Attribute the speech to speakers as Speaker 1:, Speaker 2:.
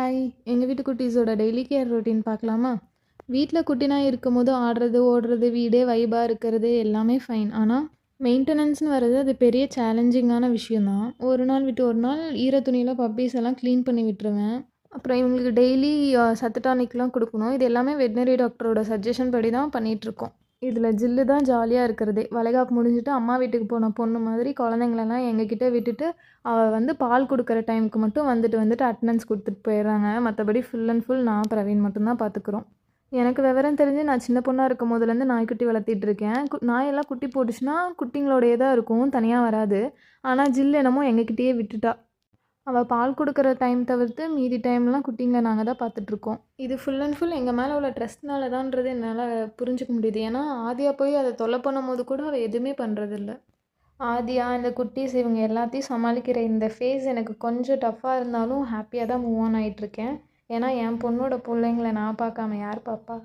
Speaker 1: Hi. எங்கள் வீட்டு குட்டீஸோட daily care routine பார்க்கலாமா? வீட்டில் குட்டினா இருக்கும்போது ஆடுறது ஓடுறது வீடே வைபாக இருக்கிறது எல்லாமே ஃபைன். ஆனால் மெயின்டெனன்ஸ்னு வர்றது அது பெரிய சேலஞ்சிங்கான விஷயந்தான். ஒரு நாள் விட்டு ஒரு நாள் ஈர துணியில் பப்பீஸ் எல்லாம் க்ளீன் பண்ணி விட்டுருவேன். அப்புறம் இவங்களுக்கு டெய்லி சத்து டானிக்லாம் கொடுக்கணும். இது எல்லாமே வெட்னரி டாக்டரோட சஜஷன் படி தான் பண்ணிகிட்ருக்கோம். இதில் ஜில்லு தான் ஜாலியாக இருக்கிறதே. வளைகாப்பு முடிஞ்சுட்டு அம்மா வீட்டுக்கு போன பொண்ணு மாதிரி குழந்தைங்களெல்லாம் எங்ககிட்ட விட்டுட்டு அவள் பால் கொடுக்குற டைமுக்கு மட்டும் வந்துட்டு அட்டெண்டன்ஸ் கொடுத்துட்டு போயிடுறாங்க. மற்றபடி ஃபுல் அண்ட் ஃபுல் நான் பிரவீன் மட்டும்தான் பார்த்துக்குறோம். எனக்கு விவரம் தெரிஞ்சு நான் சின்ன பொண்ணாக இருக்கும் போதுலேருந்து நாய்க்குட்டி வளர்த்திட்டு இருக்கேன். நாயெல்லாம் குட்டி போட்டுச்சுன்னா குட்டிங்களோடையே தான் இருக்கும், தனியாக வராது. ஆனால் ஜில்லு என்னமோ எங்ககிட்டயே விட்டுட்டா. அவள் பால் கொடுக்குற டைம் தவிர்த்து மீதி டைம்லாம் குட்டிங்களை நாங்கள் தான் பார்த்துட்ருக்கோம். இது ஃபுல் அண்ட் ஃபுல் எங்கள் மேலே உள்ள ட்ரஸ்ட்னால தான்றது என்னால் புரிஞ்சுக்க முடியுது. ஏன்னா ஆதியா போய் அதை தொல்லை பண்ணும்போது கூட அவள் எதுவுமே பண்ணுறதில்ல. ஆதியா இந்த குட்டீஸ் இவங்க எல்லாத்தையும் சமாளிக்கிற இந்த ஃபேஸ் எனக்கு கொஞ்சம் டஃப்பாக இருந்தாலும் ஹாப்பியாக தான் மூவ் ஆன் ஆகிட்டுருக்கேன். ஏன்னா என் பொண்ணோட பிள்ளைங்களை நான் பார்க்காம யார் பாப்பா?